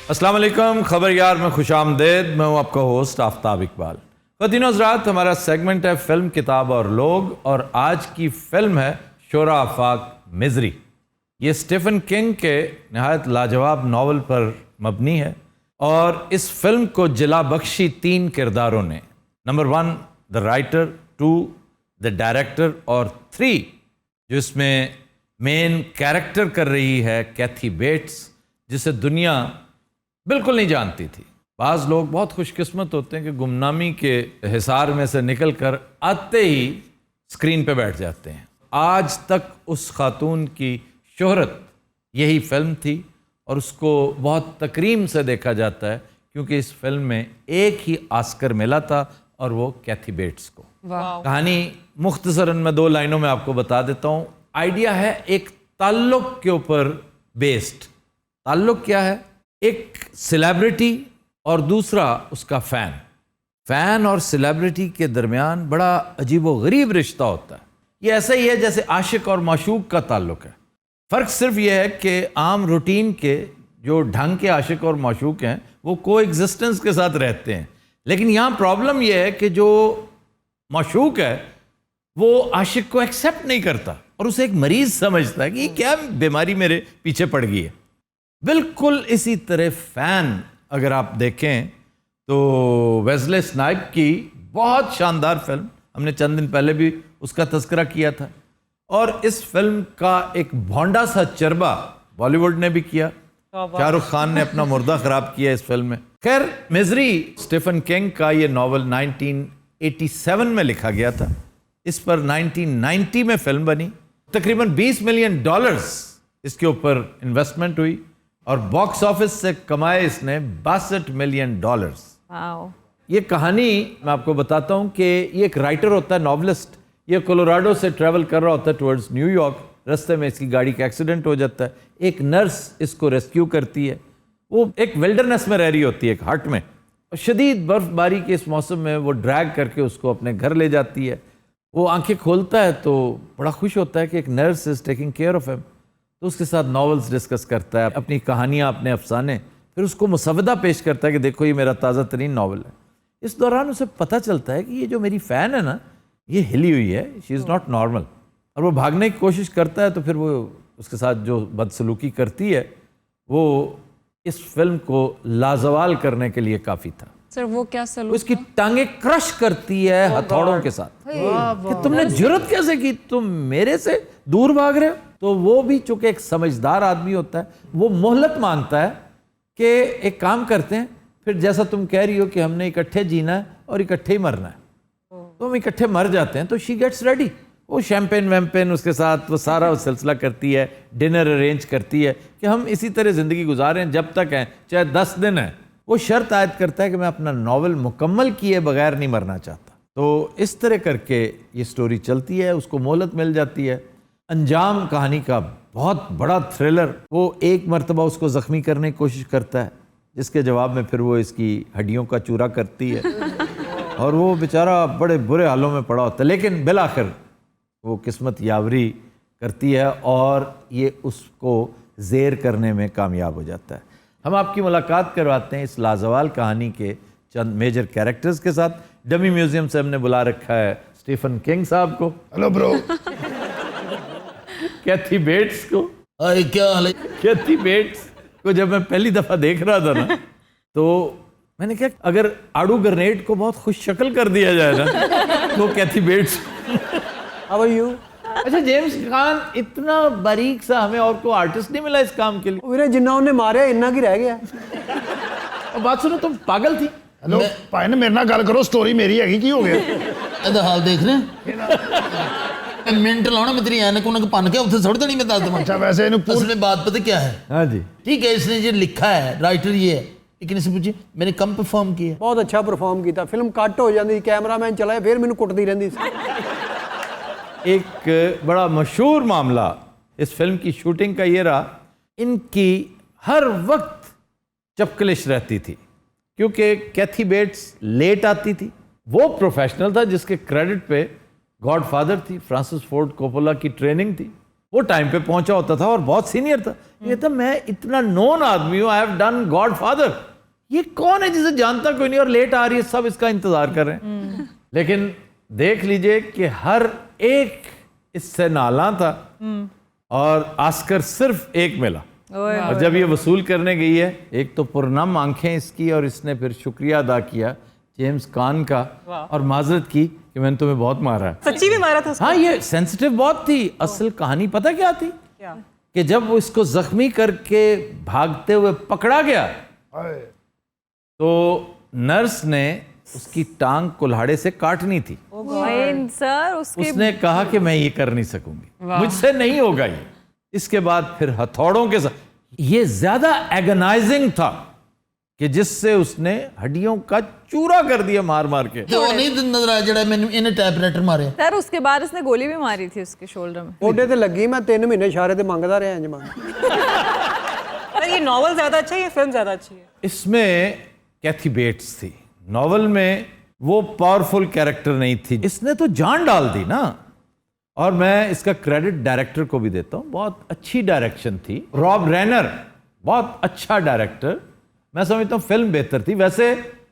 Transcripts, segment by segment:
अस्सलाम वालेकुम, खबर यार में खुश आमदेद। मैं हूँ आपका होस्ट आफ्ताब इकबाल। ख़वातीन हज़रात, हमारा सेगमेंट है फ़िल्म, किताब और लोग, और आज की फ़िल्म है शोरा आफाक मिज़री। ये स्टीफ़न किंग के नहायत लाजवाब नावल पर मबनी है और इस फिल्म को जिला बख्शी 3 किरदारों ने। Number 1 the writer, 2 the director और 3 जो इसमें मेन कैरेक्टर कर रही है कैथी बेट्स, जिसे दुनिया बिल्कुल नहीं जानती थी। बाज़ लोग बहुत खुशकिस्मत होते हैं कि गुमनामी के हिसार में से निकल कर आते ही स्क्रीन पे बैठ जाते हैं। आज तक उस खातून की शोहरत यही फिल्म थी और उसको बहुत तकरीम से देखा जाता है क्योंकि इस फिल्म में एक ही ऑस्कर मिला था और वो कैथी बेट्स को। कहानी मुख्तसरन मैं 2 लाइनों में आपको बता देता हूँ। आइडिया है एक ताल्लुक के ऊपर बेस्ड। ताल्लुक क्या है? एक सेलिब्रिटी और दूसरा उसका फैन और सेलिब्रिटी के दरमियान बड़ा अजीबोगरीब रिश्ता होता है। ये ऐसा ही है जैसे आशिक और माशूक का ताल्लुक है। फ़र्क सिर्फ ये है कि आम रूटीन के जो ढंग के आशिक और माशूक हैं वो को एग्जिस्टेंस के साथ रहते हैं, लेकिन यहाँ प्रॉब्लम ये है कि जो माशूक है वो आशिक को एक्सेप्ट नहीं करता और उसे एक मरीज़ समझता है कि ये क्या बीमारी मेरे पीछे पड़ गई है। बिल्कुल इसी तरह फ़ैन अगर आप देखें तो वेस्ले स्नाइप की बहुत शानदार फिल्म, हमने चंद दिन पहले भी उसका तज़किरा किया था, और इस फिल्म का एक भोंडा सा चरबा बॉलीवुड ने भी किया। शाहरुख खान ने अपना मुर्दा ख़राब किया इस फिल्म में। खैर, मिज़री स्टीफ़न किंग का ये नावल 1987 में लिखा गया था। इस पर 1990 में फिल्म बनी। तकरीबन $20 मिलियन इसके ऊपर इन्वेस्टमेंट हुई और बॉक्स ऑफिस से कमाए इसने $62 मिलियन। ये कहानी मैं आपको बताता हूँ कि ये एक राइटर होता है, नॉवलिस्ट। ये कोलोराडो से ट्रैवल कर रहा होता है टुवर्ड्स न्यूयॉर्क। रास्ते में इसकी गाड़ी का एक्सीडेंट हो जाता है। एक नर्स इसको रेस्क्यू करती है। वो एक विल्डरनेस में रह रही होती है, एक हट में, और शदीद बर्फबारी के इस मौसम में वो ड्रैग करके उसको अपने घर ले जाती है। वो आंखें खोलता है तो बड़ा खुश होता है कि एक nurse is taking care of him. तो उसके साथ नॉवेल्स डिस्कस करता है, अपनी कहानियाँ, अपने अफसाने, फिर उसको मुसवदा पेश करता है कि देखो ये मेरा ताज़ा तरीन नावल है। इस दौरान उसे पता चलता है कि ये जो मेरी फ़ैन है ना, ये हिली हुई है, शी इज़ नॉट नॉर्मल। और वो भागने की कोशिश करता है तो फिर वो उसके साथ जो बदसलूकी करती है वो इस फिल्म को लाजवाल करने के लिए काफ़ी था। सर वो क्या सलूक? उसकी टांगे क्रश करती है हथौड़ों के साथ कि तुमने जुर्रत कैसे की, तुम मेरे से दूर भाग रहे हो। तो वो भी चूंकि एक समझदार आदमी होता है, वो मोहलत मांगता है कि एक काम करते हैं, फिर जैसा तुम कह रही हो कि हमने इकट्ठे जीना है और इकट्ठे ही मरना है, तो हम इकट्ठे मर जाते हैं। तो शी गेट्स रेडी। वो शैम्पेन वैम्पेन उसके साथ वो सारा सिलसिला करती है, डिनर अरेंज करती है कि हम इसी तरह ज़िंदगी गुजारें जब तक हैं, चाहे 10 दिन है। वो शर्त आयद करता है कि मैं अपना नावल मुकम्मल किए बगैर नहीं मरना चाहता। तो इस तरह करके ये स्टोरी चलती है, उसको मोहलत मिल जाती है। अंजाम कहानी का बहुत बड़ा थ्रिलर। वो एक मरतबा उसको ज़ख्मी करने की कोशिश करता है, जिसके जवाब में फिर वो इसकी हड्डियों का चूरा करती है और वो बेचारा बड़े बुरे हालों में पड़ा होता है, लेकिन बिल आखिर वो किस्मत यावरी करती है और ये उसको ज़ेर करने में कामयाब हो जाता है। हम आपकी मुलाकात करवाते हैं इस लाजवाल कहानी के चंद मेजर कैरेक्टर्स के साथ। डमी म्यूजियम से हमने बुला रखा है स्टीफ़न किंग साहब को। Hello bro. कैथी बेट्स को। हाय, क्या हाल है? कैथी बेट्स को जब मैं पहली दफ़ा देख रहा था ना तो मैंने कहा अगर आड़ू ग्रेनेड को बहुत खुश शक्ल कर दिया जाए ना तो Kathy Bates. How are you? अच्छा, जेम्स खान इतना बारीक सा, हमें और को आर्टिस्ट नहीं मिला इस काम के लिए। ਵੀਰੇ ਜਿੰਨਾ ਉਹਨੇ ਮਾਰਿਆ ਇੰਨਾ ਕੀ ਰਹਿ ਗਿਆ। और बात सुनो, तुम पागल थी। हेलो भाई ने मेरे नाल गल करो, स्टोरी मेरी हैगी, की हो गया? ਇਹਦਾ ਹਾਲ ਦੇਖ ਰਹੇ मिनट लाना मैं तेरी ऐनक उनक पन के उत्थे छोड़ देनी मैं दस दूँ। अच्छा, वैसे इन्हें असल में बात पता क्या है? हाँ जी, ठीक है, इसने जो लिखा है, राइटर ये है, लेकिन इससे पूछिए मैंने कम परफॉर्म किया। ਬਹੁਤ ਅੱਛਾ ਪਰਫਾਰਮ ਕੀਤਾ। ਫਿਲਮ ਕੱਟ ਹੋ ਜਾਂਦੀ, ਕੈਮਰਾਮੈਨ ਚਲਾਏ, ਫਿਰ ਮੈਨੂੰ ਕੁੱਟਦੀ ਰਹਿੰਦੀ ਸੀ। एक बड़ा मशहूर मामला इस फिल्म की शूटिंग का ये रहा, इनकी हर वक्त चपकलिश रहती थी क्योंकि कैथी बेट्स लेट आती थी। वो प्रोफेशनल था जिसके क्रेडिट पे गॉडफादर थी, फ्रांसिस फोर्ड कोपोला की ट्रेनिंग थी, वो टाइम पे पहुंचा होता था और बहुत सीनियर था। ये था मैं इतना नोन आदमी हूँ, आई हैव डन गॉडफादर, ये कौन है जिसे जानता कोई नहीं और लेट आ रही है, सब इसका इंतजार कर रहे हैं। लेकिन देख लीजिए कि हर एक इससे नाला था और ऑस्कर सिर्फ एक मिला। और जब ये वसूल करने गई है, एक तो पुरनम आंखें इसकी, और इसने फिर शुक्रिया अदा किया जेम्स कान का और माजरत की कि मैंने तुम्हें बहुत मारा है। सच्ची में मारा था उसको? हाँ, ये सेंसिटिव बहुत थी। असल कहानी पता क्या थी? क्या? कि जब वो इसको जख्मी करके भागते हुए पकड़ा गया तो नर्स ने उसकी टांग कुल्हाड़े से काटनी थी। सर उसने कहा कि मैं ये कर नहीं सकूंगी, मुझसे नहीं होगा ये। इसके बाद फिर हथौड़ों के साथ, ये ज्यादा एगनाइजिंग था कि जिससे उसने हड्डियों का चूरा कर दिया मार मार के। तो नहीं नजर आया जड़ा मैंने इन्हें टाइपराइटर मारे। सर उसके बाद उसने गोली भी मारी थी उसके शोल्डर में। ओडे ते लगी, मैं 3 महीने इशारे ते मंगदा रहा इंज मंग। अरे ये नॉवल ज्यादा अच्छा है या फिल्म ज्यादा अच्छी है? इसमें कैथी बेट्स थी, नॉवल में वो पावरफुल कैरेक्टर नहीं थी, इसने तो जान डाल दी ना। और मैं इसका क्रेडिट डायरेक्टर को भी देता हूँ, बहुत अच्छी डायरेक्शन थी। रॉब रेनर बहुत अच्छा डायरेक्टर, मैं समझता हूँ फिल्म बेहतर थी। वैसे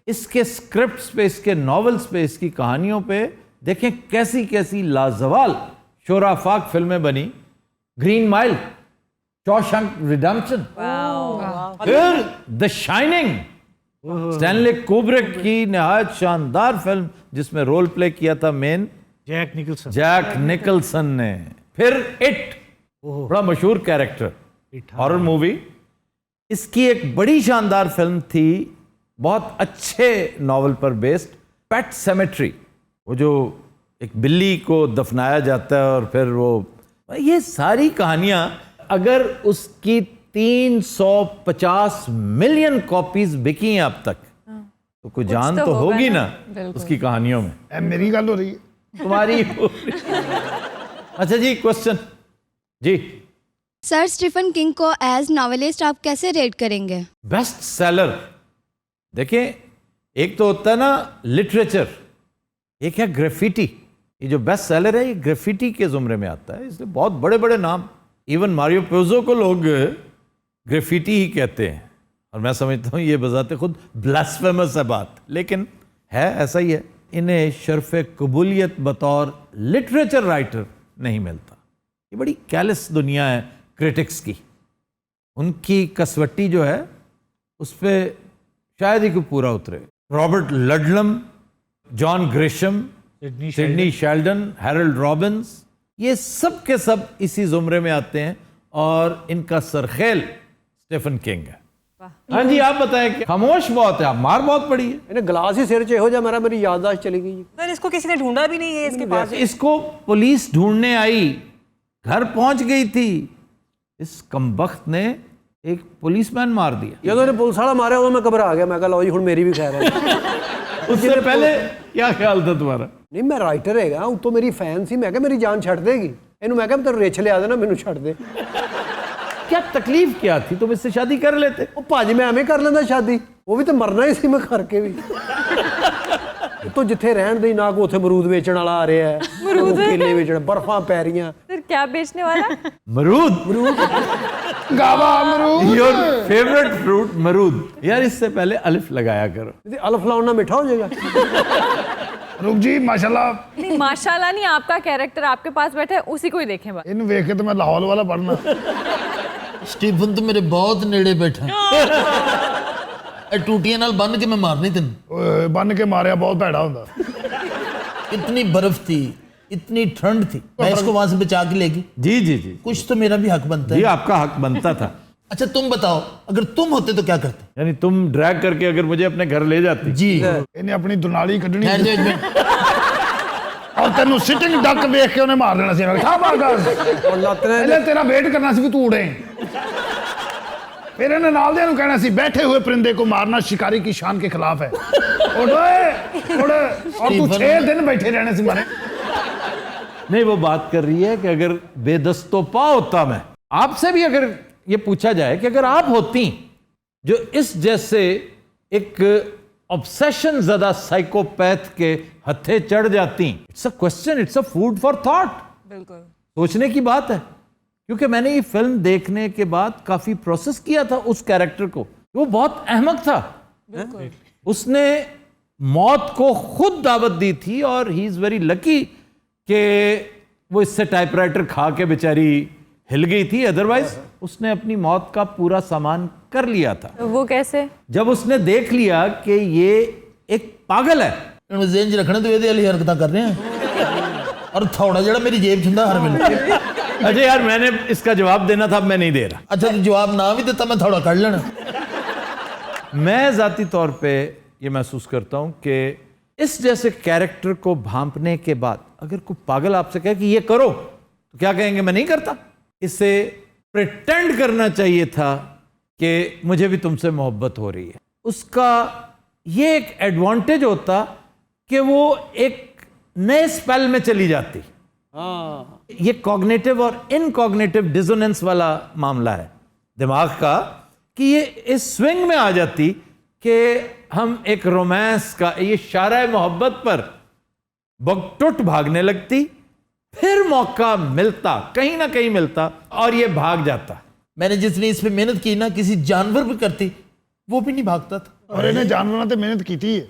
इसके स्क्रिप्ट्स पे, इसके नॉवेल्स पे, इसकी कहानियों पे देखें कैसी कैसी लाजवाल शोराफाक फिल्में बनी। ग्रीन माइल, शॉशैंक रिडेम्पशन, फिर द शाइनिंग, स्टैनली कुब्रिक की नहायत शानदार फिल्म जिसमें रोल प्ले किया था मेन जैक निकलसन ने। फिर इट, बड़ा मशहूर कैरेक्टर, हॉरर मूवी। इसकी एक बड़ी शानदार फिल्म थी, बहुत अच्छे नॉवल पर बेस्ड, पेट सेमेट्री, वो जो एक बिल्ली को दफनाया जाता है और फिर वो, ये सारी कहानियां अगर उसकी 350 मिलियन कॉपीज बिकी हैं अब तक, तो कुछ जान तो होगी ना उसकी कहानियों में। मेरी गल हो रही है, तुम्हारी हो रही है। अच्छा जी, क्वेश्चन जी। सर स्टीफन किंग को एज नॉवेलिस्ट आप कैसे रेट करेंगे? बेस्ट सेलर, देखें एक तो होता है ना लिटरेचर, एक है ग्राफिटी। ये जो बेस्ट सेलर है ये ग्राफिटी के जुमरे में आता है, इसलिए बहुत बड़े बड़े नाम, इवन मारियो पुज़ो को लोग ग्राफिटी ही कहते हैं। और मैं समझता हूँ ये बजाते खुद ब्लास्फेमस है बात, लेकिन है ऐसा ही है। इन्हें शर्फ कबूलियत बतौर लिटरेचर राइटर नहीं मिलता। ये बड़ी कैलस दुनिया है क्रिटिक्स की, उनकी कसवट्टी जो है उस पर शायद ही कोई पूरा उतरे। Robert Ludlum, John Grisham, Sidney Sheldon, Harold Robbins, ये सब के सब इसी जुमरे में आते हैं और इनका सरखेल स्टीफन किंग है। हाँ जी, आप बताएं कि खामोश बहुत है, आप मार बहुत पड़ी है। इन्हें ग्लास ही सिर च हो जा मारा, मेरी याददाश्त चली गई। सर इसको किसी ने ढूंढा भी नहीं है इसके पास? इसको पुलिस ढूंढने आई, घर पहुंच गई थी, इस कमबख्त ने एक पुलिसमैन मार दिया। जब उन्हें पुलिस वाला मारे उਦੋਂ मैं घबरा गया, मैं कहा लो जी हुण मेरी भी खैर है। उससे पहले क्या ख्याल था तुम्हारा? नहीं, मैं राइटर हैगा, उतो मेरी फैन सी, मैं कहा मेरी जान छड़ देगी इनू, मैं कहा तेरे रिछ लिया देना, मैनू छड़ दे। क्या तकलीफ क्या थी, तुम इससे शादी कर लेते? वो भाजी मैं एवें कर लेंदा शादी, वो भी तो मरना ही सी मैं करके भी। तो जिथे रहन दी ना को उथे मरूद बेचण वाला आ रहा है, मरूद केले बेचण, बर्फां पै रहीआं। फिर क्या बेचने वाला? मरूद। गावा अमरूद। योर फेवरेट फ्रूट मरूद। यार इससे पहले अलिफ लगाया करो। यदि अल्फ लाउना मिठा हो जाएगा। रुक जी, माशाल्लाह। नहीं माशाल्लाह नहीं, आपका कैरेक्टर आपके पास बैठा है, उसी को ही देखें बस। इन वेख के तो मैं लाहौल वाला पढ़ना। स्टीफन तो मेरे बहुत नेड़े बैठा टूटियां नाल बन के मैं मारनी तेन। ओए, बन के मारिया बहुत भैड़ा होंदा। इतनी बर्फ थी, इतनी ठंड थी, मैं इसको वहां से बचा के लेगी। जी जी जी, कुछ तो मेरा भी हक बनता जी है। आपका हक बनता था। अच्छा तुम बताओ, अगर तुम होते तो क्या करते? यानी तुम ड्रैग करके अगर मुझे अपने घर ले जाती? जी इन्हें अपनी दुनाली कढ़नी ठहर जाओ एक मिनट। और तेनू सिटिंग डक वेख के उन्हें मार देना सी। मैं कहा शाबाश, और लत ने पहले तेरा वेट करना सी कि तू उड़े, फिर इन्हें नाल दियां नू कहना सी बैठे हुए परिंदे को मारना शिकारी की शान के खिलाफ है। उड़ ओए, उड़। और तू 6 दिन बैठे रहने से मारे। नहीं, वो बात कर रही है कि अगर बेदस्तोपा होता मैं, आपसे भी अगर ये पूछा जाए कि अगर आप होती जो इस जैसे एक ऑब्सेशन ज़्यादा साइकोपैथ के हत्थे चढ़ जाती, it's a question, it's a food for thought. बिल्कुल सोचने की बात है। क्योंकि मैंने ये फिल्म देखने के बाद काफी प्रोसेस किया था उस कैरेक्टर को। वो बहुत अहमक था, उसने मौत को खुद दावत दी थी और ही इज वेरी लकी कि वो इससे टाइपराइटर खा के बेचारी हिल गई थी, अदरवाइज उसने अपनी मौत का पूरा सामान कर लिया था। वो कैसे? जब उसने देख लिया कि ये एक पागल है। ਇਹਨੂੰ ਜ਼ੇਨ 'ਚ ਰੱਖਣਾ ਤੂੰ ਇਹਦੇ ਵਾਲੀ ਹਰਕਤਾਂ ਕਰ ਰਿਹਾ ਔਰ ਥੋੜਾ ਜਿਹੜਾ ਮੇਰੀ ਜੇਬ 'ਚ ਹੁੰਦਾ ਹਰ ਵੇਲੇ। अजय यार, मैंने इसका जवाब देना था, मैं नहीं दे रहा। ਅੱਛਾ ਤੂੰ ਜਵਾਬ ਨਾ ਵੀ ਦਿੱਤਾ ਮੈਂ ਥੋੜਾ ਕੱਢ ਲੈਣਾ। मैं जाती तौर पे ये महसूस करता हूं कि इस जैसे कैरेक्टर को भांपने के बाद अगर कोई पागल आपसे कहे कि ये करो, तो क्या कहेंगे? मैं नहीं करता। इसे प्रिटेंड करना चाहिए था कि मुझे भी तुमसे मोहब्बत हो रही है। उसका ये एक एडवांटेज होता कि वो एक नए स्पेल में चली जाती। ये कॉग्निटिव और इनकॉग्निटिव डिसोनेंस वाला मामला है दिमाग का, कि ये इस स्विंग में आ जाती कि हम एक रोमांस का, ये शायरा मोहब्बत पर बकटुट भागने लगती, फिर मौका मिलता, कहीं ना कहीं मिलता और ये भाग जाता। मैंने जितनी इस पे मेहनत की ना किसी जानवर पे करती वो भी नहीं भागता था। और इन्हें जानवरों ते मेहनत की है।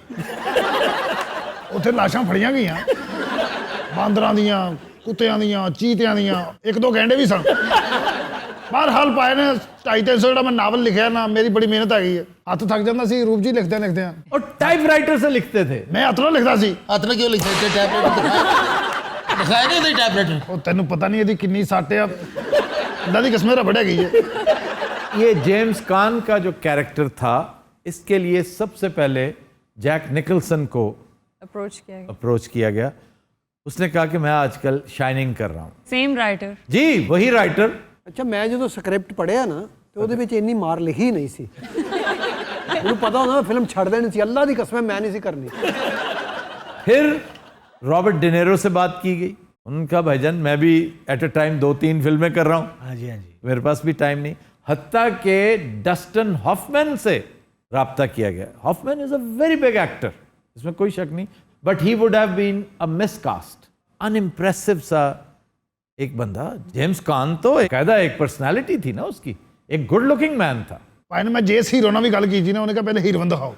उत्थे लाशां फड़ियां गईयां, बांदरां दियां, कुत्तियां दियां, चीतियां दियां, एक दो गैंडे भी सन। बहरहाल पाए ने 250-300 ਜਿਹੜਾ मैं नावल लिखा ना, मेरी बड़ी मेहनत हैगी है। हथ थक जाता सी रूप जी लिखते लिखते। और टाइपराइटर से लिखते थे। मैं हथ नाल लिखदा सी। ਹੱਥ ਨਾਲ ਕਿਉਂ ਲਿਖਿਆ ਤੇ ਟੈਬਲੇਟ ਦਿਖਾਇਆ ਨਹੀਂ ਉਹਦੇ ਟੈਬਲੇਟ। ਉਹ ਤੈਨੂੰ ਪਤਾ ਨਹੀਂ ਇਹਦੀ ਕਿੰਨੀ ਸੱਟ ਆ, ਅੱਲਾ ਦੀ ਕਸਮ ਰਬੜ ਹੈਗੀ ਹੈ। ये जेम्स कान का जो कैरेक्टर था, इसके लिए सबसे पहले जैक निकलसन को अप्रोच किया गया। उसने कहा कि मैं आजकल शाइनिंग कर रहा हूं। Same writer. जी वही राइटर। ਅੱਛਾ ਮੈਂ ਜਦੋਂ ਸਕ੍ਰਿਪਟ ਪੜ੍ਹਿਆ ਨਾ ਤੇ ਉਹਦੇ ਵਿੱਚ ਇੰਨੀ ਮਾਰ ਲਿਖੀ ਨਹੀਂ ਸੀ। ਮੈਨੂੰ ਪਤਾ ਹੁੰਦਾ ਮੈਂ ਫਿਲਮ ਛੱਡ ਦੇਣੀ ਸੀ, ਅੱਲਾ ਦੀ ਕਸਮ ਮੈਂ ਨਹੀਂ ਸੀ ਕਰਨੀ। फिर रॉबर्ट डिनेरो से बात की गई। उनका भाईजान मैं भी एट अ टाइम 2-3 फिल्में कर रहा हूँ। हाँ जी, मेरे पास भी टाइम नहीं। हत्ता के डस्टन हॉफमैन से राब्ता किया गया। Hoffman is a very big actor, इसमें कोई शक नहीं, but he would have been a miscast. Unimpressive सा एक बंदा। जेम्स कान तो कायदा एक पर्सनालिटी थी ना उसकी, एक गुड लुकिंग मैन था। भाई ने मैं जेस हीरो ਨਾਲ ਵੀ ਗੱਲ ਕੀਤੀ ਨਾ, ਉਹਨੇ ਕਿਹਾ ਪਹਿਲੇ ਹੀਰੋਇਨ ਦਿਖਾਓ।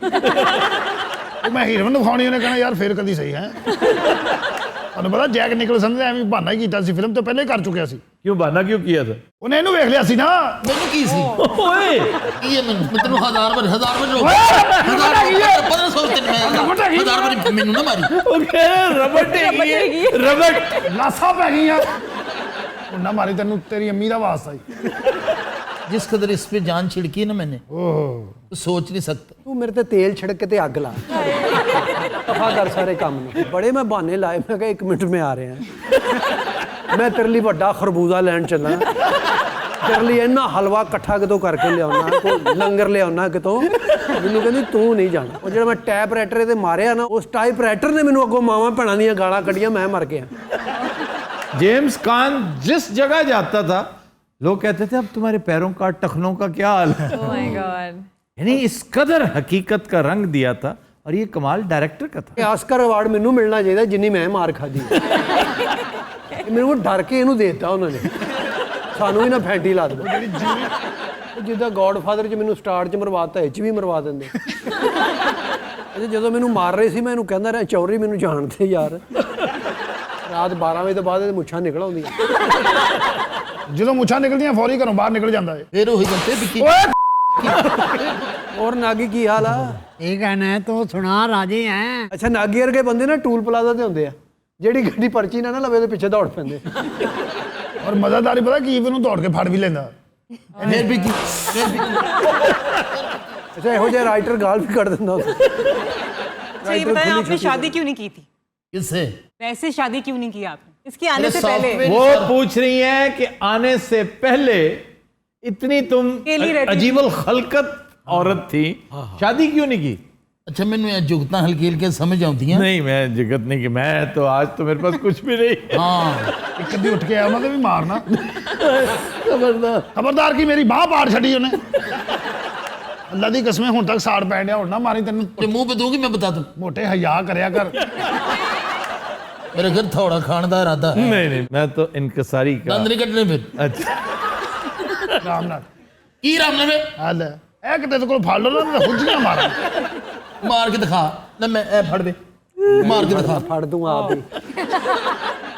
ਉਹ ਮੈਂ ਹੀਰੋਇਨ ਦਿਖਾਉਣੀ, ਉਹਨੇ ਕਹਿਣਾ ਯਾਰ ਫੇਰ ਕਦੀ ਸਹੀ ਹੈ। ਤੁਹਾਨੂੰ ਪਤਾ ਜੈਕ ਨਿਕਲਸਨ ਨੇ ਐਵੇਂ ਬਹਾਨਾ ਹੀ ਕੀਤਾ ਸੀ, ਫਿਲਮ ਤੋਂ ਪਹਿਲੇ ਕਰ ਚੁੱਕਿਆ ਸੀ। क्यों बहाना क्यों किया था? ਉਹਨੇ ਇਹਨੂੰ ਵੇਖ ਲਿਆ ਸੀ ਨਾ। ਮੈਨੂੰ ਕੀ ਸੀ ओए ਕੀ ਹੈ ਮੈਂ ਤੈਨੂੰ ਹਜ਼ਾਰ ਵਾਰ ਰੋਕ 1500 ਤੇ ਮੈਂ ਹਜ਼ਾਰ ਵਾਰ ਮੈਨੂੰ ਨਾ ਮਾਰੀ। ओके रबट है, रबट ਲਾਸਾਂ ਪੈ ਗਈਆਂ। ਉਹ ਨਾ ਮਾਰੀ ਤੈਨੂੰ, ਤੇਰੀ ਅੰਮੀ ਦਾ ਵਾਸਤਾ ਹੀ। जिस कदर इस पे जान छिड़की है ना मैंने तो सोच नहीं सकता। ਤੂੰ ਮੇਰੇ ਤੇ ਤੇਲ ਛਿੜਕ ਕੇ ਤੇ ਅੱਗ ਲਾ, ਦਫਾ ਕਰ ਸਾਰੇ ਕੰਮ ਨੂੰ। ਬੜੇ ਮੈਂ ਬਹਾਨੇ ਲਾਏ, ਮੈਂ ਕਿਹਾ 1 ਮਿੰਟ ਮੈਂ ਆ ਰਿਹਾ, ਮੈਂ ਤੇਰੇ ਲਈ ਵੱਡਾ ਖਰਬੂਜ਼ਾ ਲੈਣ ਚੱਲਾਂ, ਤੇਰੇ ਲਈ ਇੰਨਾ ਹਲਵਾ ਇਕੱਠਾ ਕਿਤੋਂ ਕਰਕੇ ਲਿਆਉਣਾ, ਕੋਈ ਲੰਗਰ ਲਿਆਉਣਾ ਕਿਤੋਂ। ਮੈਨੂੰ ਕਹਿੰਦੀ ਤੂੰ ਨਹੀਂ ਜਾਣਾ। ਉਹ ਜਿਹੜਾ ਮੈਂ ਟਾਈਪਰਾਈਟਰ ਤੇ ਮਾਰਿਆ ਨਾ, ਉਸ ਟਾਈਪਰਾਈਟਰ ਨੇ ਮੈਨੂੰ ਅੱਗੋਂ ਮਾਵਾਂ ਭੈਣਾਂ ਦੀਆਂ ਗਾਲਾਂ ਕੱਢੀਆਂ, ਮੈਂ ਮਰ ਗਿਆ। जेम्स कान जिस जगह जाता था लोग कहते थे अब तुम्हारे पैरों का टखनों का क्या हाल है। Oh my God. यानी इस कदर हकीकत का रंग दिया था, और ये कमाल डायरेक्टर का था। ਇਹ ਆਸਕਰ ਅਵਾਰਡ ਮੈਨੂੰ ਮਿਲਣਾ ਚਾਹੀਦਾ ਜਿੰਨੀ ਮੈਂ ਮਾਰ ਖਾਦੀ। ਇਹ ਮੈਨੂੰ ਡਰ ਕੇ ਇਹਨੂੰ ਦੇ ਦਿੱਤਾ ਉਹਨਾਂ ਨੇ, ਸਾਨੂੰ ਵੀ ਨਾ ਫੈਂਟੀ ਲਾ ਦਿਓ। ਜਿੱਦਾਂ ਗੋਡਫਾਦਰ 'ਚ ਮੈਨੂੰ ਸਟਾਰਟ 'ਚ ਮਰਵਾਤਾ, ਇਹ 'ਚ ਵੀ ਮਰਵਾ ਦਿੰਦੇ। ਜਦੋਂ ਮੈਨੂੰ ਮਾਰ ਰਹੇ ਸੀ ਮੈਂ ਇਹਨੂੰ ਕਹਿੰਦਾ ਰਿਹਾ ਚੌਰੀ ਮੈਨੂੰ ਜਾਣਦੇ ਯਾਰ। ਰਾਤ 12 ਵਜੇ ਤੋਂ ਬਾਅਦ ਇਹ ਮੁੱਛਾਂ ਨਿਕਲ ਆਉਂਦੀਆਂ। ਜਦੋਂ ਮੁੱਛਾਂ ਨਿਕਲਦੀਆਂ ਫੌਰੀ ਘਰੋਂ ਬਾਹਰ ਨਿਕਲ ਜਾਂਦਾ ਹੈ। फिर वही बनते बिकी। ਔਰ ਨਾਗੀ ਕੀ ਹਾਲ ਆ? ਇਹ कहना है तो सुना राजे हैं। ਅੱਛਾ ਨਾਗੀ ਵਰਗੇ ਬੰਦੇ ਨਾ ਟੂਲ ਪਲਾਜ਼ਾ ਤੇ ਹੁੰਦੇ ਆ, ਜਿਹੜੀ ਗੱਡੀ ਪਰਚੀ ਨਾ ਲਵੇ ਉਹਦੇ ਪਿੱਛੇ ਦੌੜ ਪੈਂਦੇ। ਔਰ ਮਜ਼ਾਦਾਰੀ ਪਤਾ ਕੀ, ਇਹਨੂੰ ਦੌੜ ਕੇ ਫੜ ਵੀ ਲੈਂਦਾ। फिर बिकी फिर बिकी। ਅੱਛਾ ਇਹੋ ਜਿਹਾ ਰਾਈਟਰ ਗਾਲ ਵੀ ਕੱਢ ਦਿੰਦਾ ਹੁੰਦਾ। अच्छा ये बताएं, आपने शादी क्यों नहीं की थी? किससे? वैसे शादी क्यों नहीं की आपने? इसके आने अरे से पहले। software- वो पूछ रही है कि आने से पहले इतनी तुम अकेली रहती थी। अजीबल खलकत औरत थी, शादी क्यों नहीं की? अच्छा मैंू ये जुगतां हल्की हल्की समझ आती हैं। नहीं, मैं जगत नहीं की, मैं तो आज तो मेरे पास कुछ भी नहीं। हाँ ਇੱਕ ਅੱਧੀ ਉੱਠ ਕੇ ਆਇਆ ਉਹਨਾਂ ਦੇ ਵੀ ਮਾਰਨਾ। ਖਬਰਦਾਰ ਕੀ ਮੇਰੀ ਬਾਹ ਪਾੜ ਛੱਡੀ ਉਹਨੇ। ਅੱਲਾ ਦੀ ਕਸਮ ਹੁਣ ਤੱਕ ਸਾੜ ਪੈਣ ਡਿਆ, ਹੁਣ ਨਾ ਮਾਰੀ ਤੈਨੂੰ। तो मुंह पे दूंगी मैं बता दूं। ਮੋਟੇ ਹਯਾ ਕਰਿਆ ਕਰ। मेरे घर थोड़ा खाने का इरादा है। नहीं नहीं, मैं तो इनकसारी का। दंद नहीं कटने फिर। अच्छा ਰਾਮ ਨਾਲ की राम ने वे ਆ ਲੈ ਇਹ ਕਿਤੇ ਕੋਲ ਫੜ ਲਓ ਨਾ ਹੁੱਜੀਆਂ ਮਾਰਾਂ मार के दिखा ना, मैं ए फड़ दे, मार के दिखा। ਫੜ ਦੂੰਗਾ ਆਪ ਹੀ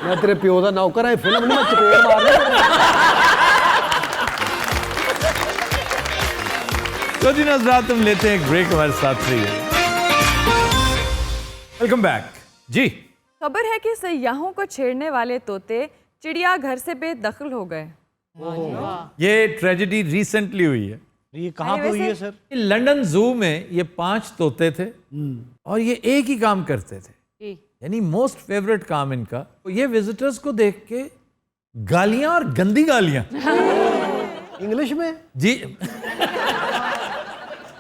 ਮੈਂ ਤੇਰੇ ਪਿਓ ਦਾ ਨੌਕਰ ਆ ਫਿਲਮ ਨੂੰ ਮੈਂ ਚਪੇੜ ਮਾਰਨਾ तो जी नज़रात, हम लेते हैं एक ब्रेक, हमारे साथ रहिए। वेलकम बैक जी। खबर है कि सयाहों को छेड़ने वाले तोते चिड़ियाघर से बेदखल हो गए। ये ट्रेजेडी रिसेंटली हुई है। ये कहाँ पे हुई है सर? लंदन जू में ये 5 तोते थे और ये एक ही काम करते थे, यानी मोस्ट फेवरेट काम इनका, तो ये विजिटर्स को देख के गालियां और गंदी गालियां इंग्लिश में जी।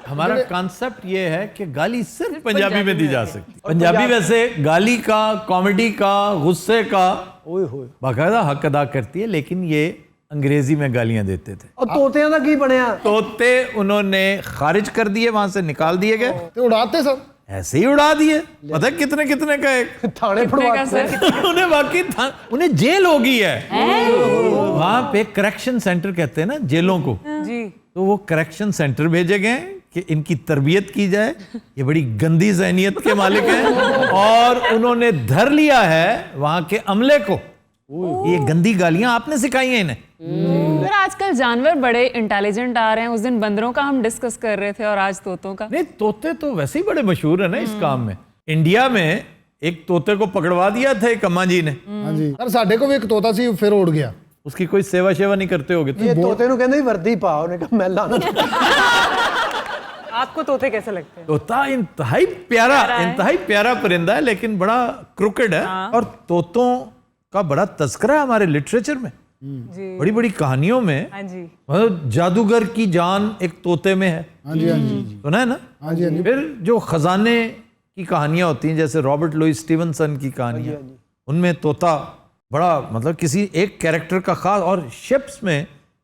हमारा कॉन्सेप्ट ये है कि गाली सिर्फ पंजाबी में दी जा सकती है। पंजाबी वैसे गाली का, कॉमेडी का, गुस्से का ओए होए बाकायदा हक अदा करती है, लेकिन ये अंग्रेजी में गालियां देते थे। और तोतियां ਦਾ ਕੀ ਬਣਿਆ तोते उन्होंने खारिज कर दिए, वहां से निकाल दिए गए, ਤੇ ਉਡਾਤੇ ਸਭ ऐसे ही उड़ा दिए। पता है कितने कितने का एक ਥਾਣੇ ਫੜਵਾ उन्हें वाकई उन्हें जेल हो गई है। वहां पे करेक्शन सेंटर कहते हैं ना जेलों को, जी तो वो करेक्शन सेंटर भेजे गए कि इनकी तरबियत की जाए। ये बड़ी गंदी ज़हनियत के मालिक हैं और उन्होंने धर लिया है वहां के अमले को। ये गंदी गालियां आपने सिखाई हैं इन्हें। पर आजकल जानवर बड़े इंटेलिजेंट आ रहे हैं। उस दिन बंदरों का हम डिस्कस कर रहे थे और आज तोतों का। नहीं, तोते तो वैसे ही बड़े मशहूर है ना इस काम में। इंडिया में एक तोते को पकड़वा दिया था एक अम्मा जी ने। ਹਾਂਜੀ ਪਰ ਸਾਡੇ ਕੋਲ ਵੀ ਇੱਕ ਤੋਤਾ ਸੀ ਫਿਰ ਉੜ ਗਿਆ उसकी कोई सेवा शेवा नहीं करते होगे ਇਹ ਤੋਤੇ ਨੂੰ ਕਹਿੰਦੇ ਵਰਦੀ ਪਾ ਉਹਨੇ ਕਿਹਾ ਮੈਂ ਲਾਣਾ आपको तोते कैसे लगते हैं? तोता इंतहाई प्यारा परिंदा है, लेकिन बड़ा क्रुकेड है। और तोतों का बड़ा तस्करा है हमारे लिटरेचर में। जी बड़ी बड़ी कहानियों में हाँ जी मतलब जादूगर की जान एक तोते में है। ਹਾਂਜੀ ਹਾਂਜੀ सुना है ना? हाँ जी, हाँ जी। फिर जो खजाने की कहानियां होती हैं, जैसे रॉबर्ट लुइस स्टीवनसन की कहानियां, उनमें तोता बड़ा मतलब किसी एक कैरेक्टर का खास। और शिप्स में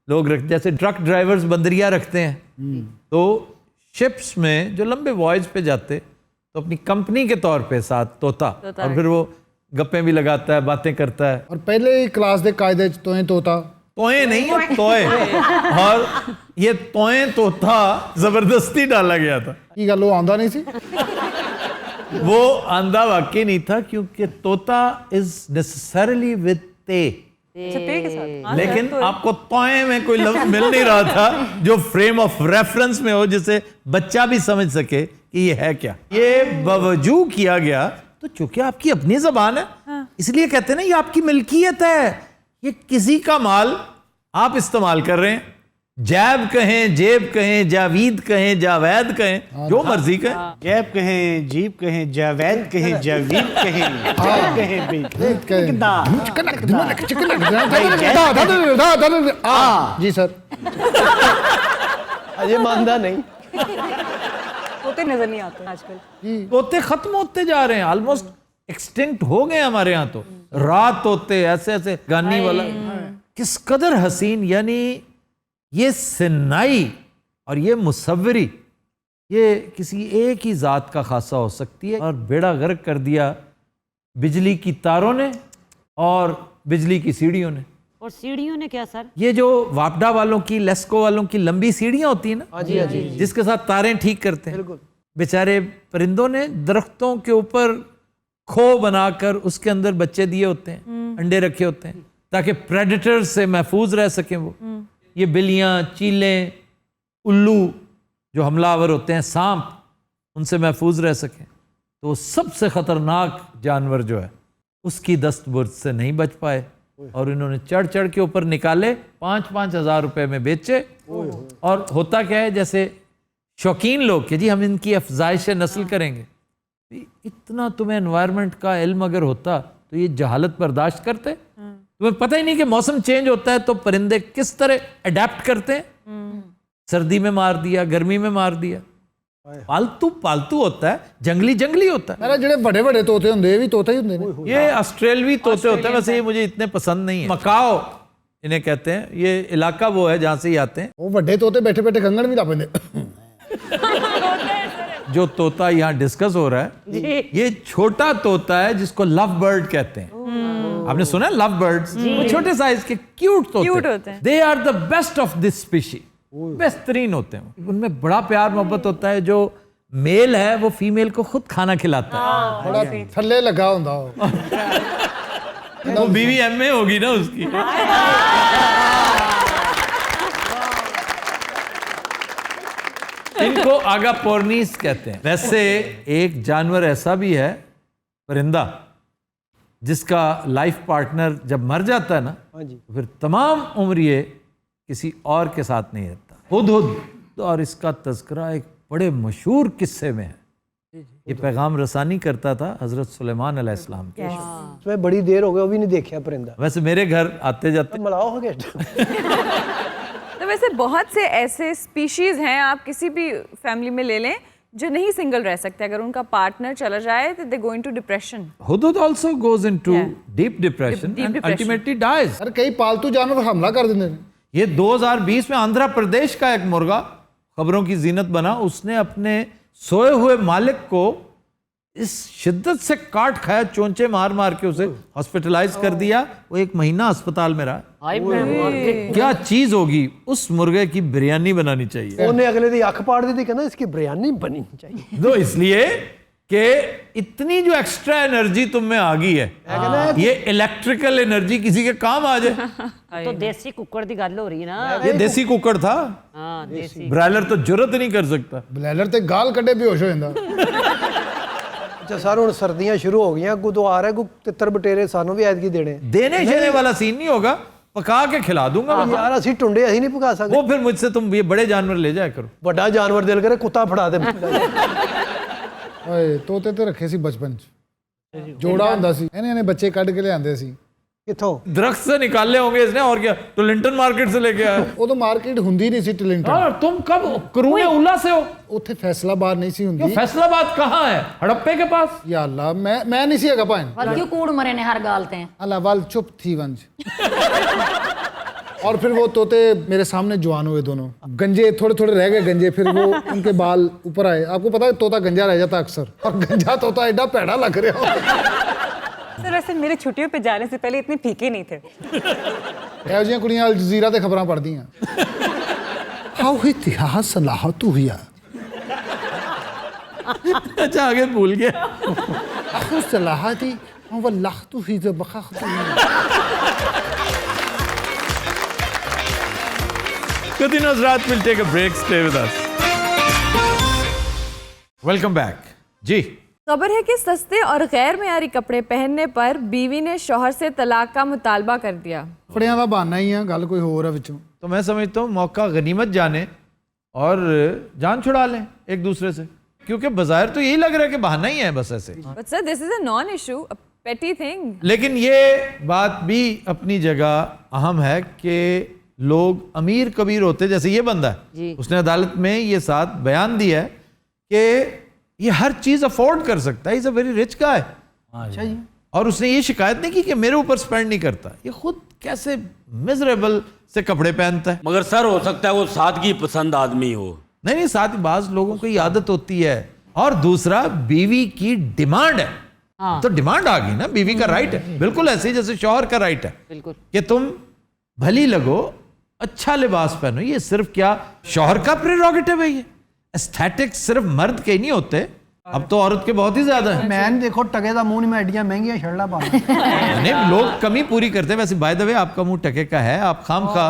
लोग रखते, जैसे ट्रक ड्राइवर्स बंदरिया रखते हैं, तो शिप्स में जो लंबे वॉयज पे जाते तो अपनी कंपनी के तौर पे साथ तोता, और फिर वो गप्पे भी लगाता है, बातें करता है। ਔਰ ਪਹਿਲੇ ਹੀ ਕਲਾਸ ਦੇ ਕਾਇਦੇ ਚ ਤੋਤਾ तोए नहीं है, तोए। और ये तोए तोता जबरदस्ती डाला गया था। ਕੀ ਗੱਲ ਉਹ ਆਉਂਦਾ ਨਹੀਂ ਸੀ वो आंधा वाकई नहीं था, क्योंकि तोता इज नेसेसरली विद ते, अच्छा ते के साथ हाँ, लेकिन तो है। आपको तोए में कोई लफ्ज मिल नहीं रहा था जो फ्रेम ऑफ रेफरेंस में हो, जिसे बच्चा भी समझ सके कि ये है क्या। ये बावजूद किया गया, तो चूंकि आपकी अपनी जबान है, इसलिए कहते हैं ना ये आपकी मिल्कियत है, ये किसी का माल आप इस्तेमाल कर रहे हैं। जैब कहें, जेब कहें, जावीद कहें, जावैद कहें, जो मर्जी कहें। जैब कहें, जीप कहें, जावैद कहें, जावीद कहें, कहें ਜੀ ਸਰ ਅਜੇ ਮੰਨਦਾ ਨਹੀਂ तोते नजर नहीं आते आजकल। तोते खत्म होते जा रहे हैं, ऑलमोस्ट एक्सटिंक्ट हो गए हमारे यहाँ तो। रात तोते ऐसे ऐसे गानी वाला, किस कदर हसीन, यानी ये सिन्नाई और ये मुसव्वरी, ये किसी एक ही ज़ात का खासा हो सकती है। और बेड़ा गर्क कर दिया बिजली की तारों ने और बिजली की सीढ़ियों ने। और सीढ़ियों ने क्या सर? ये जो वापडा वालों की, लेस्को वालों की लंबी सीढ़ियाँ होती हैं ना, हाँ जी हाँ जी जिसके साथ तारें ठीक करते हैं, बेचारे परिंदों ने दरख्तों के ऊपर खो बनाकर उसके अंदर बच्चे दिए होते हैं, अंडे रखे होते हैं, ताकि प्रेडेटर से महफूज रह सकें वो। ये बिल्लियाँ, चीलें, उल्लू जो हमलावर होते हैं, सांप, उनसे महफूज रह सकें। तो सबसे ख़तरनाक जानवर जो है उसकी दस्तबुर्द से नहीं बच पाए, और इन्होंने चढ़ चढ़ के ऊपर निकाले, 5-5 हज़ार रुपए में बेचे। और होता क्या है, जैसे शौकीन लोग कि जी हम इनकी अफजाइश नस्ल करेंगे, इतना तुम्हें एनवायरनमेंट का इल्म अगर होता तो ये जहालत बर्दाश्त करते? तुम्हें पता ही नहीं कि मौसम चेंज होता है तो परिंदे किस तरह अडेप्ट करते हैं। सर्दी में मार दिया, गर्मी में मार दिया। पालतू पालतू होता है, जंगली जंगली होता है। मेरा ਜਿਹੜੇ ਵੱਡੇ ਵੱਡੇ ਤੋਤੇ ਹੁੰਦੇ ਇਹ ਵੀ ਤੋਤੇ ही ਹੁੰਦੇ ਨੇ। ये ऑस्ट्रेलवी तोते होते हैं, वैसे ये मुझे इतने पसंद नहीं है। मकाओ इन्हें कहते हैं, ये इलाका वो है जहाँ से ये आते हैं। ਉਹ ਵੱਡੇ ਤੋਤੇ ਬੈਠੇ ਬੈਠੇ ਖੰਗਣ ਵੀ ਲੱਗ ਪੈਂਦੇ जो तोता यहाँ डिस्कस हो रहा है ये छोटा तोता है जिसको लव बर्ड कहते हैं। आपने सुना है लव बर्ड्स? वो छोटे साइज के क्यूट होते हैं। They are the best of this species, बेहतरीन होते हैं। उनमें बड़ा प्यार मोहब्बत होता है। जो मेल है वो फीमेल को खुद खाना खिलाता है। बड़ा थल्ले लगा ਹੁੰਦਾ वो बीवी एमए होगी ना उसकी। इनको आगापोर्नीस कहते हैं। वैसे एक जानवर ऐसा भी है, परिंदा, जिसका लाइफ पार्टनर जब मर जाता है ना तो फिर तमाम उम्र ये किसी और के साथ नहीं रहता। हुदहुद और इसका तज़किरा एक बड़े मशहूर किस्से में है। ये पैगाम रसानी करता था हजरत सुलेमान अलैहिस्सलाम के। मैं बड़ी देर हो गई वो भी नहीं देखा परिंदा। वैसे मेरे घर आते जाते मलाओ हो गया। तो वैसे बहुत से ऐसे स्पीशीज हैं, आप किसी भी फैमिली में ले लें, जो नहीं सिंगल रह सकते। अगर उनका पार्टनर चला जाए तो दे गो इनटू डिप्रेशन। हुदहुद also goes into deep depression and ultimately dies. अरे कई पालतू जानवर हमला कर देते हैं। ये 2020 में आंध्र प्रदेश का एक मुर्गा खबरों की जीनत बना। उसने अपने सोए हुए मालिक को इस शिद्दत से काट खाया, चोंचे मार मार के उसे हॉस्पिटलाइज कर दिया। वो 1 महीना अस्पताल में रहा। क्या चीज होगी। उस मुर्गे की बिरयानी बनानी चाहिए। उन्हें अगले दिन अख पाड़ दी थी, कहना इसकी बिरयानी बननी चाहिए। तो इसलिए कि इतनी जो एक्स्ट्रा एनर्जी तुम में आ गई है, ये इलेक्ट्रिकल एनर्जी किसी के काम आ जाए। तो देसी कुकर दी गल हो रही है ना। ये देसी कुकर था। हाँ देसी। ब्रायलर तो जरूरत नहीं कर सकता। ਬਲੈਲਰ ਤੇ ਗਾਲ ਕੱਢੇ ਬੇਹੋਸ਼ ਹੋ ਜਾਂਦਾ। अच्छा सर हुण सर्दियां शुरू हो गई, अगू तो आ रहा है कोई तितर बटेरे सानू भी ऐतकी देने। देने शेने वाला सीन नहीं होगा, पका के खिला दूंगा। यार असि टुंडे असि नहीं पका सकते। वो फिर मुझसे तुम ये बड़े जानवर ले जाया करो। बड़ा जानवर दिल करे कुत्ता फड़ा दे। ਓਏ ਤੋਤੇ ਤੇ ਰੱਖੇ ਸੀ ਬਚਪਨ ਚ। ਜੋੜਾ ਹੁੰਦਾ ਸੀ, ਇਹਨੇ ਬੱਚੇ ਕੱਢ ਕੇ ਲਿਆਂਦੇ ਸੀ। किथों? दरख्त से निकाले होंगे इसने, और क्या। तो लिंटन मार्केट से लेके आया। ਉਦੋਂ ਮਾਰਕੀਟ ਹੁੰਦੀ नहीं सी टलिंटन। और तुम कब करूए उल्ला से हो? ਉੱਥੇ फैसलाबाद नहीं सी ਹੁੰਦੀ। फैसलाबाद कहाँ है? हड़प्पे के पास। या अल्लाह, मैं नहीं सी ਹੈਗਾ ਭਾਂ। क्यों कूड़ मरे ने हर गाल ते। अल्लाह वाल चुप थी वंज। और फिर वो तोते मेरे सामने जवान हुए दोनों। गंजे थोड़े थोड़े रह गए गंजे, फिर वो उनके बाल ऊपर आए। आपको पता है तोता गंजा रह जाता अक्सर, और गंजा तोता एडा पैड़ा लग रहा। सर वैसे मेरे छुट्टियों पे जाने से पहले इतने फीके नहीं थे। ਇਹੋ ਜਿਹੀਆਂ ਕੁੜੀਆਂ ਅਲ ਜਜ਼ੀਰਾ ਤੇ ਖਬਰਾਂ ਪੜ੍ਹਦੀਆਂ। ਹਾਉ ਇਤਿਹਾਸ ਸਲਾਹਤ ਹੁਆ। अच्छा आगे भूल गया। आखिर सलाहती वल्लाहतु ही ज़बखखतु। Good evening, Hazrat. We'll take a break. Stay with us. Welcome back. जी। खबर है कि सस्ते और गैर मेयारी कपड़े पहनने पर बीवी ने शौहर से तलाक का मुतालबा कर दिया। कपड़ियां ਦਾ ਬਹਾਨਾ ਹੀ ਆ, ਗੱਲ ਕੋਈ ਹੋਰ ਆ ਵਿੱਚੋं। तो मैं समझता हूँ मौका गनीमत जाने और जान छुड़ा लें एक दूसरे से, क्योंकि बाजार तो यही लग रहा है कि बहाना ही है बस ऐसे। But sir, this is a non-issue, a petty thing. लेकिन ये बात भी अपनी जगह अहम है कि लोग अमीर कबीर होते, जैसे ये बंदा है, उसने अदालत में ये साथ बयान दिया है कि ये हर चीज अफोर्ड कर सकता है। इज अ वेरी रिच गाय। अच्छा जी। और उसने ये शिकायत नहीं की कि मेरे ऊपर स्पेंड नहीं करता। ये खुद कैसे मिजरेबल से कपड़े पहनता है। मगर सर हो सकता है वो सादगी पसंद आदमी हो। नहीं नहीं, साथ ही बाज लोगों को ये आदत होती है। और दूसरा, बीवी की डिमांड है। तो डिमांड आ गई ना, बीवी का राइट है। बिल्कुल ऐसे ही जैसे शौहर का राइट है कि तुम भली लगो, अच्छा लिबास पहनो। ये सिर्फ क्या शौहर का प्रेरोगेटिव है? ये एस्थेटिक्स सिर्फ मर्द के नहीं होते, अब तो औरत के बहुत ही ज्यादा है। मैंने देखो टके का मुंह नहीं, मैं एडियां महंगियां शर्टा पा। नहीं, लोग कमी पूरी करते हैं। वैसे बाय द वे आपका मुंह टके का है, आप खाम खा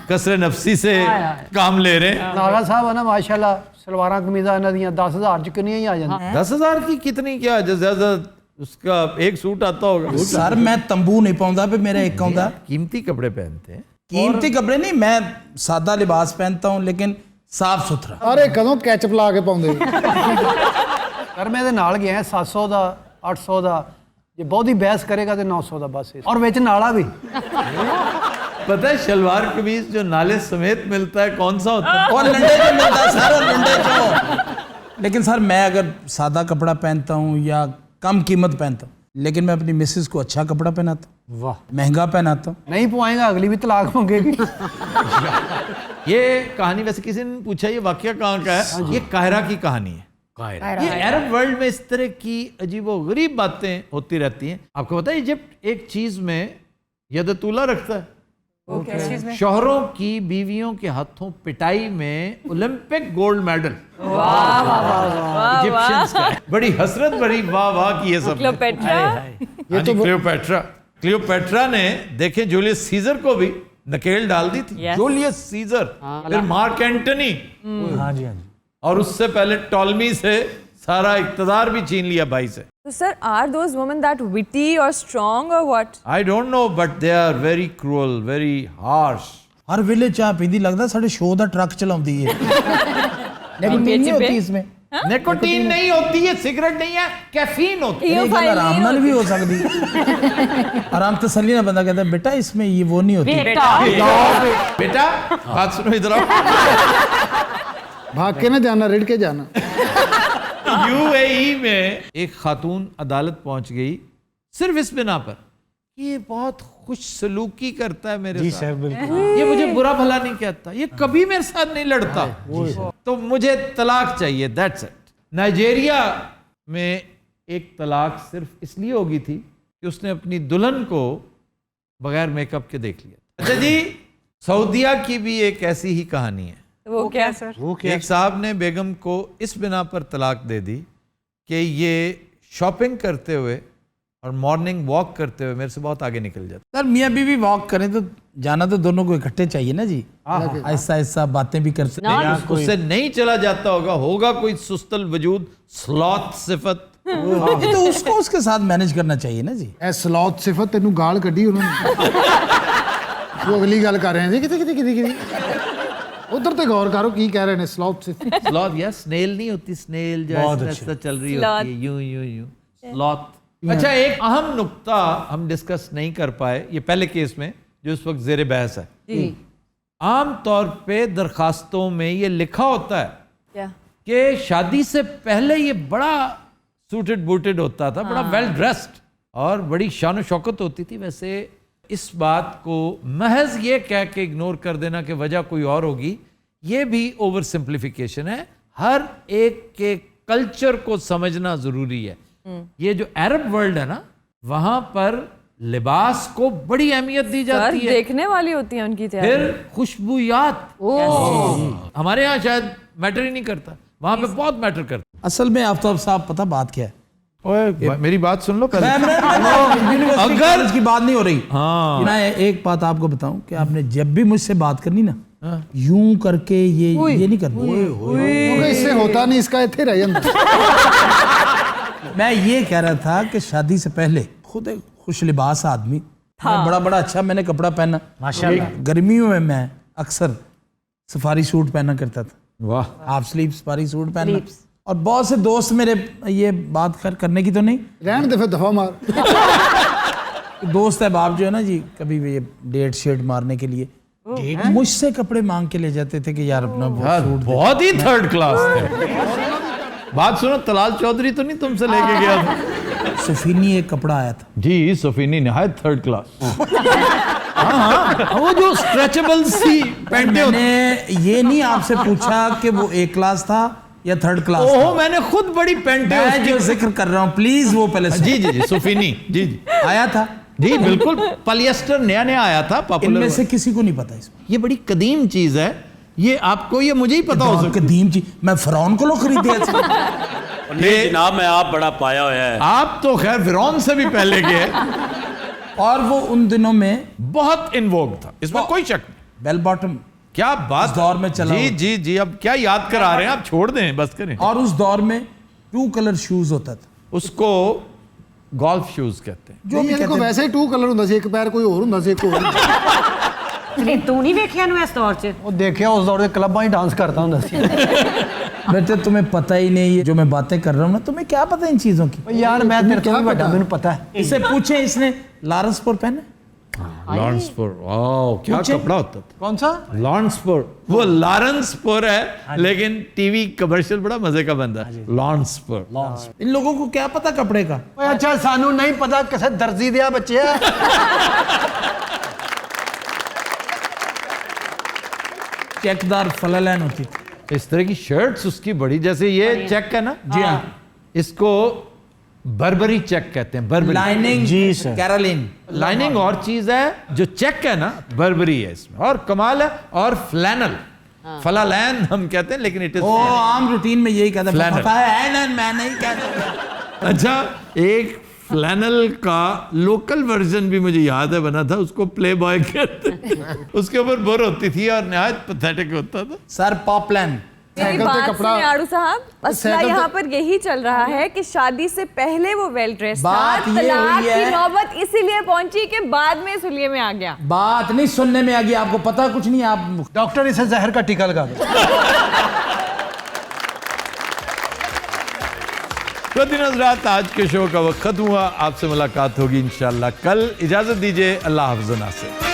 कसरे नफसी से काम ले रहे हैं। नागा साहब है ना माशाल्लाह, सलवार कमीजा इन्हां दियां 10,000 च कितनी ही आ जांदी। 10,000 की कितनी क्या, ज्यादा उसका एक सूट आता होगा। सर मैं तंबू नहीं पाऊंगा पे मेरा एक आउंदा। कीमती कपड़े पहनते हैं। कीमती कपड़े नहीं, मैं सादा लिबास पहनता हूँ लेकिन साफ सुथरा। अरे कदों कैचअप ला के पाਉਂਦੇ। कर मैं दे नाल गया 700 ਦਾ 800 ਦਾ, ਜੇ ਬਹੁਤੀ ਬਹਿਸ ਕਰੇਗਾ ਤੇ 900 ਦਾ बस। और ਵਿੱਚ नाला भी। पता है शलवार कमीज जो नाले समेत मिलता है कौन सा होता है? और लंडे जो मिलता है सर, और लंडे जो। लेकिन सर मैं अगर सादा कपड़ा पहनता हूँ या कम कीमत पहनता हूँ, लेकिन मैं अपनी मिसेस को अच्छा कपड़ा पहनाता हूँ, वाह महंगा पहनाता हूँ। नहीं पवाएगा अगली भी तलाक मांगेगी। ये कहानी वैसे किसी ने पूछा ये वाकया कहाँ का है? ये काहिरा की कहानी है। ये अरब वर्ल्ड में इस तरह की अजीबोगरीब बातें होती रहती हैं। आपको पता है इजिप्ट एक चीज में यदतूला रखता है, शोहरों की बीवियों के हाथों पिटाई में ओलंपिक गोल्ड मेडल इजिप्शियंस का। बड़ी हसरत भरी वाह वाह की ये सब। क्लियोपेट्रा क्लियोपेट्रा ने देखे जूलियस सीजर को भी नकेल डाल दी थी। जूलियस सीजर, फिर मार्क एंटनी, हाँ जी हाँ जी। और उससे पहले टॉलमी से सारा इक्तदार भी छीन लिया भाई से। So sir, are those women that witty or strong or what? I don't know, but they are very cruel, very harsh. हर वेले चाह पींदी लगदा साडे शो दा ट्रक चलाउंदी है। निकोटीन नहीं होती इसमें। निकोटीन नहीं होती है, सिगरेट नहीं है, कैफीन होती है। ये गल आराम नाल भी हो सकदी। आराम तसल्ली ना बंदा कहता है बेटा इसमें ये वो नहीं होती। बेटा बात सुनो इधर आओ। भाग के ना जाना, रिड़ के जाना। यूएई में एक खातून अदालत पहुंच गई सिर्फ इस बिना पर कि ये बहुत खुश सलूकी करता है मेरे जी साथ। सर बिल्कुल। ये मुझे बुरा भला नहीं कहता, ये कभी मेरे साथ नहीं लड़ता, तो मुझे तलाक चाहिए, दैट्स इट। नाइजीरिया में एक तलाक सिर्फ इसलिए होगी थी कि उसने अपनी दुल्हन को बगैर मेकअप के देख लिया। अच्छा जी, सऊदिया की भी एक ऐसी ही कहानी है। वो क्या सर? वो क्या? एक साहब ने बेगम को इस बिना पर तलाक दे दी कि ये शॉपिंग करते हुए और मॉर्निंग वॉक करते हुए मेरे से बहुत आगे निकल जाता। सर मियाँ बीवी वॉक करें तो जाना तो दोनों को इकट्ठे चाहिए ना जी। ऐसा ऐसा बातें भी करते उससे नहीं चला जाता होगा कोई सुस्तल वजूद, स्लॉथ सिफत। तो उसको उसके साथ मैनेज करना चाहिए ना जी। ए स्लॉथ सिफत तेनू गाल कड्डी उन्होंने। वो अगली गल कर रहे हैं जी, किते उधर तो गौर करो की कह रहे हैं। स्लॉथ सिफत, स्लॉथ या स्नेल नहीं होती, स्नेल जो ऐसा चल रही होती है यूं यूं यूं, स्लॉथ। अच्छा, एक अहम नुक्ता हम डिस्कस नहीं कर पाए ये पहले केस में जो इस वक्त जेर बहस है। आम तौर पे दरखास्तों में ये लिखा होता है कि शादी से पहले ये बड़ा सूटेड बूटेड होता था, बड़ा वेल ड्रेस्ड और बड़ी शान शौकत होती थी। वैसे इस बात को महज ये कह के इग्नोर कर देना कि वजह कोई और होगी, ये भी ओवर सिंप्लीफिकेशन है। हर एक के कल्चर को समझना जरूरी है। ये जो अरब वर्ल्ड है ना, वहां पर लिबास को बड़ी अहमियत दी जाती है, देखने वाली होती है उनकी तैयारी। फिर खुशबूयात हमारे यहाँ शायद मैटर ही नहीं करता, वहां पे बहुत मैटर करता। असल में आफ्ताब साहब पता बात क्या है? ओए मेरी बात सुन लो पहले। अगर की बात नहीं हो रही। हाँ, मैं एक बात आपको बताऊं कि आपने जब भी मुझसे बात करनी ना, यूं करके ये नहीं करना। इससे होता नहीं, इसका इथे रह जाता। मैं ये कह रहा था कि शादी से पहले खुद एक खुश लिबास आदमी मैं बड़ा बड़ा अच्छा मैंने कपड़ा पहना माशाल्लाह। गर्मियों में मैं अक्सर सफारी सूट पहना करता था। वाह, हाफ स्लीव सफारी सूट पहनना। और बहुत से दोस्त मेरे ये बात करने की तो नहीं, रहने दे फिर दफा मार। दोस्त है बाप जो है ना जी, कभी भी ये डेट शेट मारने के लिए मुझसे कपड़े मांग के ले जाते थे कि यार अपना सूट बहुत ही थर्ड क्लास थे। बात सुनो, तलाल चौधरी तो नहीं तुमसे लेके गया था? सुफीनी एक कपड़ा आया था जी, सुफीनी निहायत थर्ड क्लास। हाँ, वो जो स्ट्रेचेबल सी पैंटे मैंने ये नहीं आपसे पूछा कि वो एक क्लास था या थर्ड क्लास था। ओहो, मैंने खुद बड़ी पैंटे मैं जो जिक्र कर रहा हूँ प्लीज वो पहले जी जी जी, सुफीनी जी जी आया था जी, बिल्कुल पॉलिएस्टर नया नया आया था, पॉपुलर। इनमें से किसी को नहीं पता इसमें। ये बड़ी कदीम चीज है, ये आपको, ये मुझे ही पता हो सकता कदीम चीज, मैं फिरौन को लो खरीदे नहीं जनाब, मैं आप बड़ा पाया हुआ है। आप तो खैर फिरौन से भी पहले गए। और वो उन दिनों में बहुत इनवोग था, इसमें कोई शक नहीं। बेल बॉटम क्या बात, उस दौर में चला जी जी जी, अब क्या याद करा रहे हैं आप, छोड़ दें बस करें। और उस दौर में 2 कलर शूज होता था, उसको गोल्फ शूज कहते हैं। जो भी कहते वैसे ही 2 कलर ਹੁੰਦਾ ਸੀ, ਇੱਕ ਪੈਰ ਕੋਈ ਹੋਰ ਹੁੰਦਾ ਸੀ, ਇੱਕ ਹੋਰ। नहीं तू नहीं वेखिया नु इस दौर च? ਉਹ ਦੇਖਿਆ ਉਸ ਦੌਰ ਦੇ ਕਲੱਬਾਂ ਹੀ ਡਾਂਸ ਕਰਦਾ ਹੁੰਦਾ ਸੀ। बेटे तुम्हें पता ही नहीं है जो मैं बातें कर रहा हूँ ना, तुम्हें क्या पता इन चीजों की? यार मैं तेरे ਤੋਂ ਵੀ ਵੱਡਾ, ਮੈਨੂੰ पता है। इससे पूछे इसने लारेंसपुर पहने? लॉरेंसपुर, वाओ क्या कपड़ा होता था। कौन सा? लॉरेंसपुर, वो लॉरेंसपुर है लेकिन टीवी कमर्शियल बड़ा मजे का बनता है। लॉरेंसपुर। इन लोगों को क्या पता कपड़े का? अच्छा सानू नहीं पता, किसे दर्जी दिया बच्चे। चेकदार फलालैन होती थी। इस तरह की शर्ट्स उसकी बड़ी, जैसे ये चेक है ना, जी हाँ, इसको बर्बरी चेक कहते हैं। बर्बरी लाइनिंग जी सर। कैरोलिन, लाइनिंग और चीज है, जो चेक है ना बर्बरी है इसमें, और कमाल है। और फ्लैनल, फलालैन हम कहते हैं, लेकिन इट इज ओ आम रूटीन में यही कहते Flannel. पता है ना, मैं नहीं कहता। अच्छा, एक फ्लैनल का लोकल वर्जन भी मुझे याद है बना था, उसको प्ले बॉय कहते उसके ऊपर बोर होती थी और नहायत पैथेटिक होता था। सर पॉपलैन। मेरी बात सुनिए आड़ू साहब, मसला यहाँ पर यही चल रहा है कि शादी से पहले वो वेल ड्रेस था, बात ये तलाक हुई है। की नौबत इसीलिए पहुंची कि बाद में इस हुलिये में आ गया। बात नहीं सुनने में आ गई, आपको पता कुछ नहीं। आप डॉक्टर इसे जहर का टीका लगा दो। तो दिन हज़रात, आज के शो का वक्त खत्म हुआ। आपसे मुलाकात होगी इंशाल्लाह कल। इजाजत दीजिए, अल्लाह हाफ़िज़।